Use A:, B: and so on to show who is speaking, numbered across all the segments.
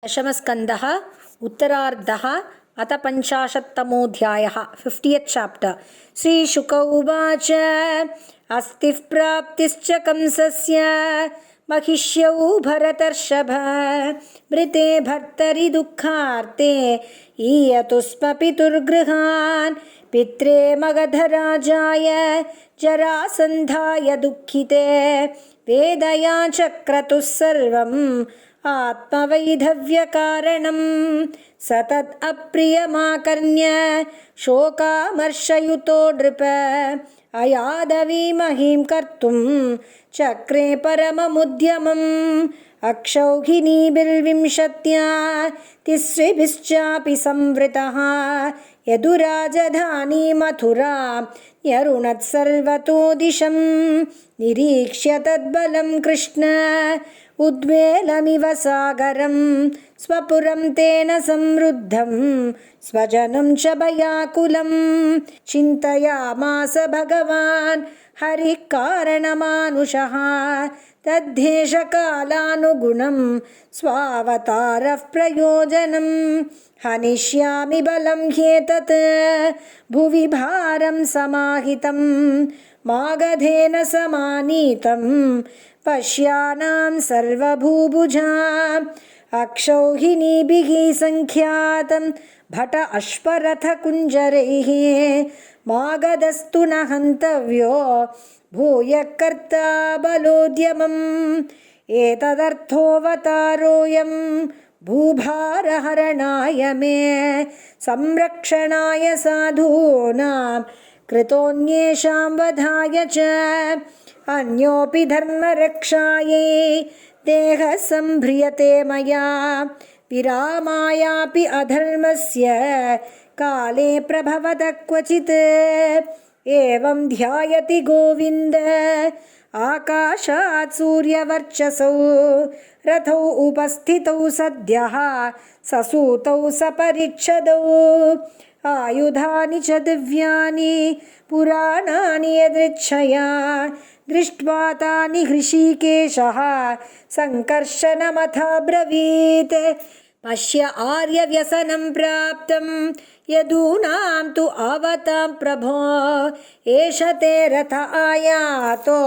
A: दशमस्कन्धः उत्तरार्धः अथ 50तमोऽध्यायः 50th chapter. श्रीशुक उवाच अस्तिः प्राप्तिश्च कंसस्य महिष्यौ भरतर्षभ मृते भर्तरि दुःखार्ते ईयतुस्म पितुर्गृहान् पित्रे मगधराजाय जरासन्धाय दुःखिते वेदया चक्रतुः सर्वम् आत्मवैधव्यकारणं सतत् अप्रियमाकर्ण्य शोकामर्षयुतो नृप अयादवीमहीं कर्तुं चक्रे परममुद्यमम् अक्षौहिणीभिर्विंशत्या तिस्रिभिश्चापि संवृतः यदुराजधानी मथुरा न्यरुणत् सर्वतो दिशं निरीक्ष्य तद्बलं कृष्ण उद्वेलमिव सागरं स्वपुरं तेन समृद्धं स्वजनं च भयाकुलं चिन्तयामास भगवान् हरिः कारणमानुषः तद्धेशकालानुगुणं स्वावतारः प्रयोजनं हनिष्यामि बलं ह्येतत् भुवि भारं समाहितं मागधेन समानीतं पश्यानां सर्वभूभुजाम् अक्षौहिणीभिः सङ्ख्यातं भट अश्वरथकुञ्जरैः मागधस्तु न हन्तव्यो भूयः कर्ता बलोद्यमम् एतदर्थोऽवतारोऽयं भूभारहरणाय मे संरक्षणाय साधूनां कृतोऽन्येषां वधाय च अन्योऽपि धर्मरक्षायै देहः सम्भ्रियते मया विरामायापि अधर्मस्य काले प्रभवतः क्वचित् एवं ध्यायति गोविन्द आकाशात् सूर्यवर्चसौ रथौ उपस्थितौ सद्यः ससूतौ सपरिच्छदौ आयुधानि च दिव्यानि पुराणानि यदृच्छया दृष्ट्वा तानि हृषीकेशः सङ्कर्षणमथाब्रवीत् पश्य आर्यव्यसनं प्राप्तं यदूनां तु आवतां प्रभो एष ते रथ आयातो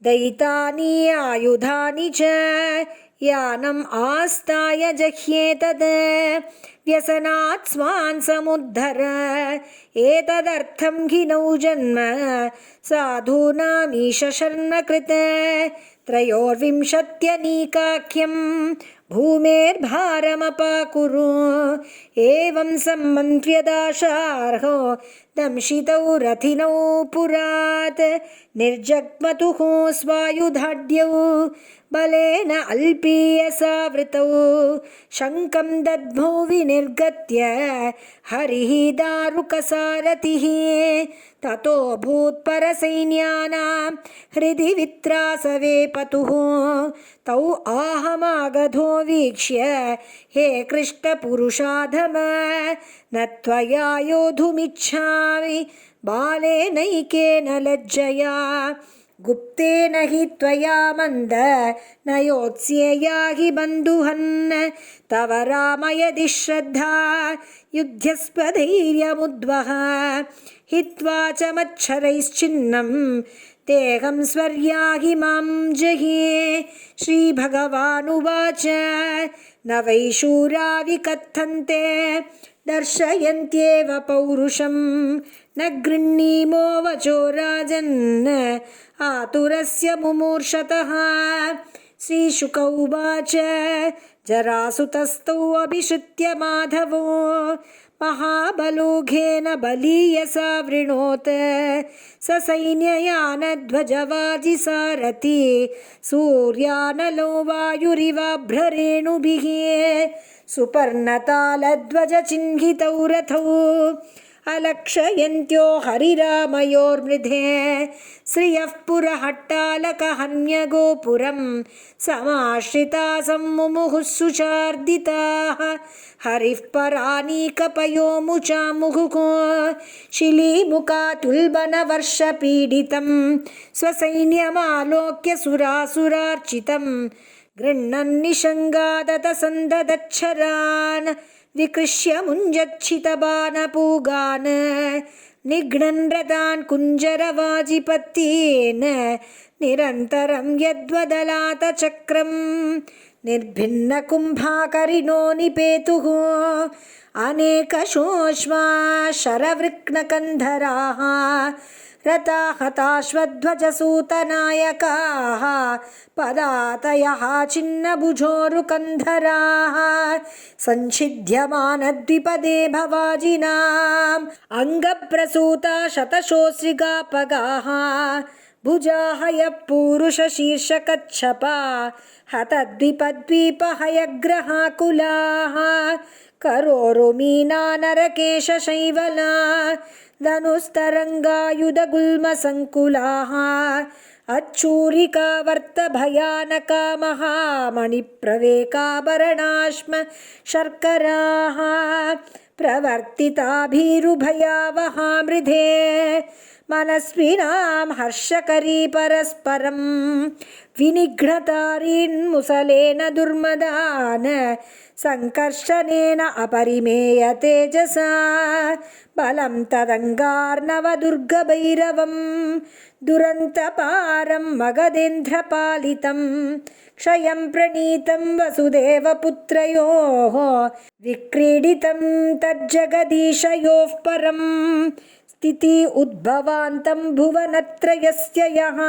A: दयितानि आयुधानि च यानम् आस्ताय जह्येतद् व्यसनात् स्वान् समुद्धर एतदर्थं घिनौ जन्म साधूनामीश शर्णकृत त्रयोर्विंशत्यनीकाख्यं भूमेर्भारमपाकुरु एवं सम्मन्त्र्यदाशार्हो दंशितौ रथिनौ पुरात् निर्जग्मतुः स्वायुधाढ्यौ बलेन अल्पीयसावृतौ शङ्खं दद्मौ विनिर्गत्य हरिः दारुकसारथिः ततो भूत्परसैन्यानां हृदि वित्रासवे पतुः तौ आहमागधो वीक्ष्य हे कृष्णपुरुषाधम न त्वया योद्धुमिच्छामि बालेनैकेन लज्जया गुप्तेन हि त्वया मन्द न योत्स्येया हि बन्धुहन् तव राम यदि श्रद्धा युध्यस्वधैर्यमुद्वह हित्वा च मच्छरैश्चिन्नं तेऽहं स्वर्या हि मां जहि श्रीभगवानुवाच न वै शूरा विकथन्ते दर्शयन्त्येव पौरुषं न गृह्णीमो वचो राजन् आतुरस्य मुमूर्षतः श्रीशुक उवाच जरासुतस्तौ अभिश्रुत्य माधवो महाबलोघेन बलीयसा वृणोत् ससैन्ययानध्वजवाजिसारथि सूर्यानलो वायुरिवाभ्ररेणुभिः सुपर्णतालध्वजचिह्नितौ रथौ अलक्षयन्त्यो हरिरामयोर्मृधे श्रियः पुरहट्टालकहन्यगोपुरं समाश्रिता सम्मुमुहुः सुचार्दिताः हरिः परानीकपयो मुचामुहुः शिलीमुखातुल्बनवर्षपीडितं स्वसैन्यमालोक्य सुरासुरार्चितं गृह्णन्निषङ्गादतसन्ददच्छरान् विकृष्य मुञ्जच्छितबाणपूगान् निघ्नन् रतान् कुञ्जरवाजिपत्तीन् निरन्तरं यद्वदलातचक्रं निर्भिन्नकुम्भाकरिणो निपेतुः अनेकशोष्मा शरवृक्णकन्धराः रता हताश्वध्वजसूतनायकाः पदातयः छिन्नभुजोरुकन्धराः सञ्छिद्यमानद्विपदे भवाजिनाम् अङ्गप्रसूता शतशोऽसृगापगाः भुजाहयः पूरुषशीर्षकच्छपा हतद्विपद्वीपहयग्रहाकुलाः करोरुमीना नरकेशशैवला धनुस्तरङ्गायुधगुल्मसङ्कुलाः अच्छूरिकावर्तभयानका महामणिप्रवेकाभरणाश्म शर्कराः प्रवर्तिताभिरुभयावहा मृधे मनस्विनां हर्षकरी परस्परं विनिघ्नतारीन्मुसलेन दुर्मदान् सङ्कर्षणेन अपरिमेय तेजसा बलं तदङ्गार्णवदुर्गभैरवं दुरन्तपारं मगधेन्द्रपालितं क्षयं प्रणीतं वसुदेवपुत्रयोः विक्रीडितं तज्जगदीशयोः परं स्थिति उद्भवान्तं भुवनत्रयस्य यः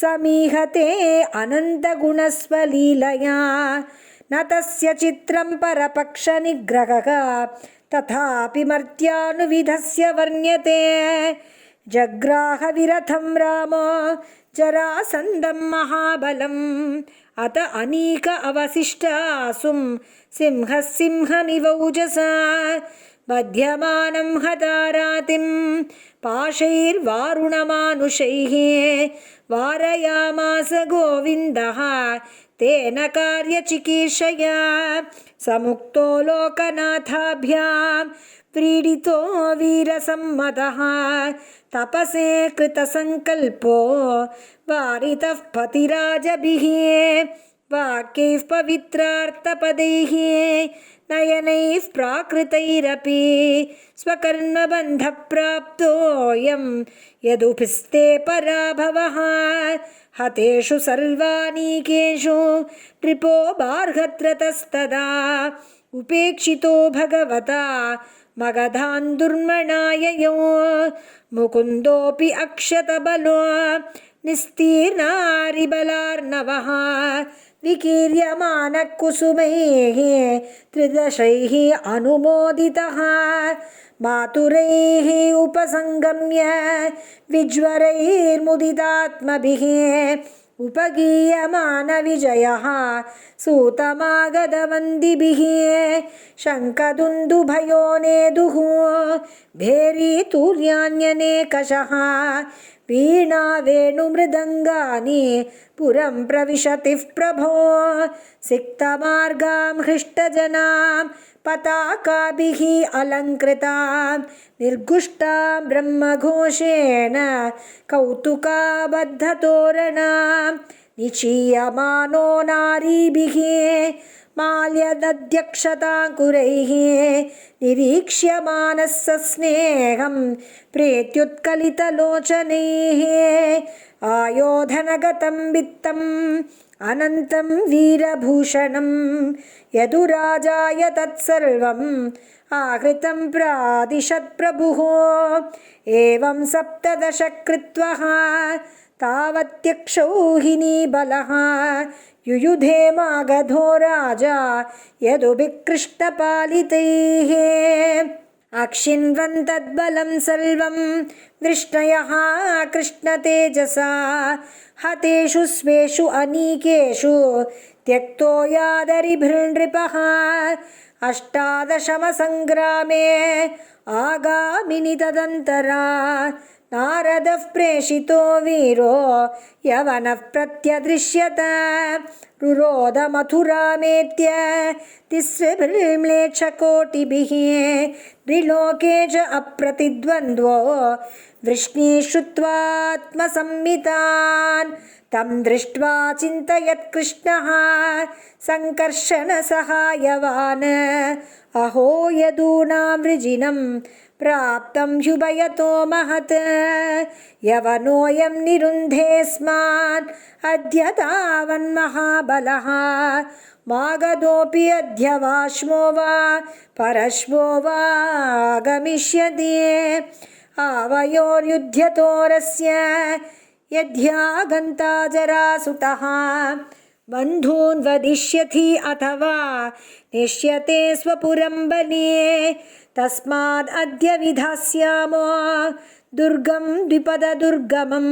A: समीहते अनन्तगुणस्वलीलया न तस्य चित्रं परपक्षनिग्रहः तथापि मर्त्यानुविधस्य वर्ण्यते जग्राहविरथं रामो जरासन्दं महाबलम् अत अनीक अवशिष्टासुं सिंहः सिंहमिवौजसा बध्यमानं हतारातिं पाशैर्वारुणमानुषैः वारयामास गोविन्दः तेन कार्यचिकीर्षया समुक्तो लोकनाथाभ्यां व्रीडितो वीरसम्मतः तपसे कृतसङ्कल्पो वारितः पतिराजभिः वाक्यैः पवित्रार्थपदैः नयनैः प्राकृतैरपि स्वकर्मबन्धप्राप्तोऽयं यदुभिस्ते पराभवः हतेषु सर्वानीकेषु नृपो बार्हत्रतस्तदा उपेक्षितो भगवता मगधान् दुर्मणाययो मुकुन्दोऽपि अक्षतबलो निस्तीर्णारिबलार्णवः विकीर्यमानः कुसुमैः त्रिदशैः अनुमोदितः मातुरैः उपसङ्गम्य विज्वरैर्मुदितात्मभिः उपगीयमानविजयः सूतमागधवन्दिभिः शङ्खदुन्दुभयो नेदुः भेरीतूर्यान्यनेकषः वीणा वेणुमृदङ्गानि पुरं प्रविशतिः प्रभो सिक्तमार्गां हृष्टजनां पताकाभिः अलङ्कृतां निर्गुष्टां ब्रह्मघोषेण कौतुकाबद्धतोरणां निचीयमानो नारीभिः माल्यदध्यक्षताङ्कुरैः निरीक्ष्यमानः सस्नेहं प्रेत्युत्कलितलोचनैः आयोधनगतं वित्तम् अनन्तं वीरभूषणं यदुराजाय तत्सर्वम् आहृतं प्रादिशत्प्रभुः एवं 17 कृत्वा तावत्यक्षौहिणी बलः युयुधे मागधो राजा यदुभिकृष्टपालितैः अक्षिन्वन् तद्बलं सर्वं वृष्णयः कृष्णतेजसा हतेषु स्वेषु अनीकेषु त्यक्तो यादरिभिर्नृपः 18 आगामिनि तदन्तरा नारदः प्रेषितो वीरो यवनः प्रत्यदृश्यत रुरोध मथुरामेत्य तिस्रभिर्म्लेच्छकोटिभिः त्रिलोके च अप्रतिद्वन्द्वो वृष्णीः श्रुत्वात्मसंहितान् तं दृष्ट्वा चिन्तयत् कृष्णः सङ्कर्षणसहायवान् अहो यदूनां वृजिनं प्राप्तं ह्युभयतो महत् यवनोऽयं निरुन्धेऽस्मान् अद्य तावन्महाबलः मागधोऽपि अद्य वाश्मो वा परश्वो वा आगमिष्यति आवयोर्युध्यतोरस्य यद्यागन्ता जरासुतः बन्धून् वदिष्यति अथवा नेष्यते स्वपुरं बलिये तस्माद् अद्य विधास्यामो दुर्गं द्विपददुर्गमं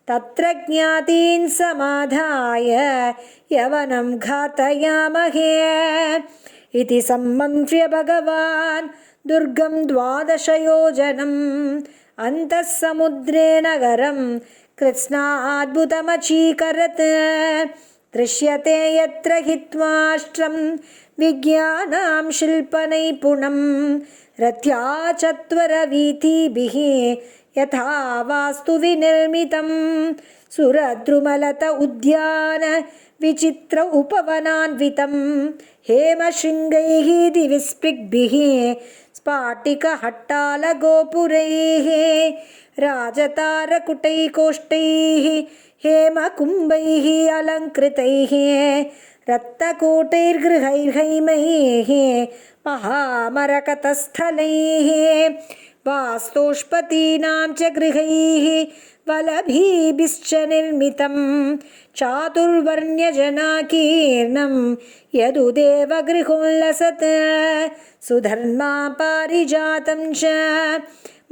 A: तत्र ज्ञातीन् समाधाय यवनं घातयामहे इति सम्मन्त्र्य भगवान् दुर्गं 12 योजनम् अन्तः समुद्रे नगरं कृत्स्नाद्भुतमचीकरत् दृश्यते यत्र हित्वाष्ट्रं विज्ञानां शिल्पनैपुणं रथ्या चत्वरवीथिभिः यथा वास्तुविनिर्मितं सुरद्रुमलत उद्यान विचित्र उपवनान्वितं हेमशृङ्गैः दिविस्पृग्भिः स्फाटिकहट्टालगोपुरैः राजतारकुटैकोष्ठैः हेमकुम्भैः अलङ्कृतैः रत्नकोटैर्गृहैर्हैमैः महामरकतस्थलैः वास्तोष्पतीनां च गृहैः वलभीभिश्च निर्मितं चातुर्वर्ण्यजनाकीर्णं यदुदेव गृहोल्लसत् सुधर्मा पारिजातं च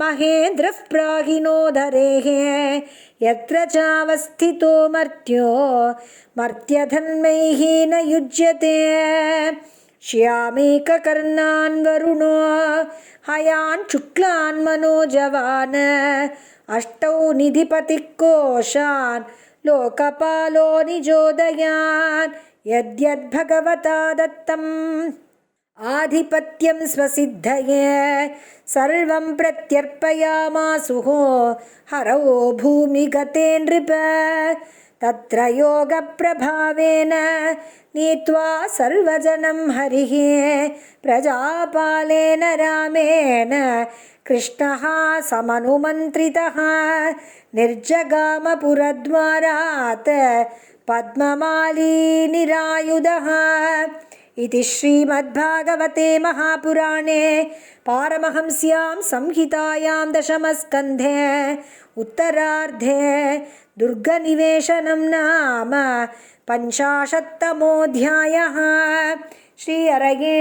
A: महेन्द्रः प्राहिणोदरेः यत्र चावस्थितो मर्त्यो मर्त्यधन्मैः न युज्यते श्यामेककर्णान् वरुणो हयान् शुक्लान् मनोजवान् अष्टौ निधिपतिः कोशान् लोकपालो निजोदयान् यद्यद्भगवता दत्तम् आधिपत्यं स्वसिद्धये सर्वं प्रत्यर्पयामासुः हरौ भूमिगते नृप तत्र योगप्रभावेन नीत्वा सर्वजनं हरिः प्रजापालेन रामेण कृष्णः समनुमन्त्रितः निर्जगामपुरद्वारात् पद्ममालीनिरायुधः इति श्रीमद्भागवते महापुराणे पारमहंस्यां संहितायां दशमस्कन्धे उत्तरार्धे दुर्गनिवेशनं नाम 50तमोऽध्यायः। श्री हरये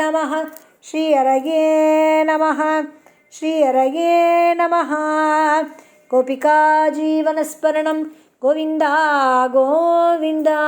A: नमः। श्री हरये नमः। श्री हरये नमः। गोपिका जीवनस्मरणं गोविन्दा गोविन्दा।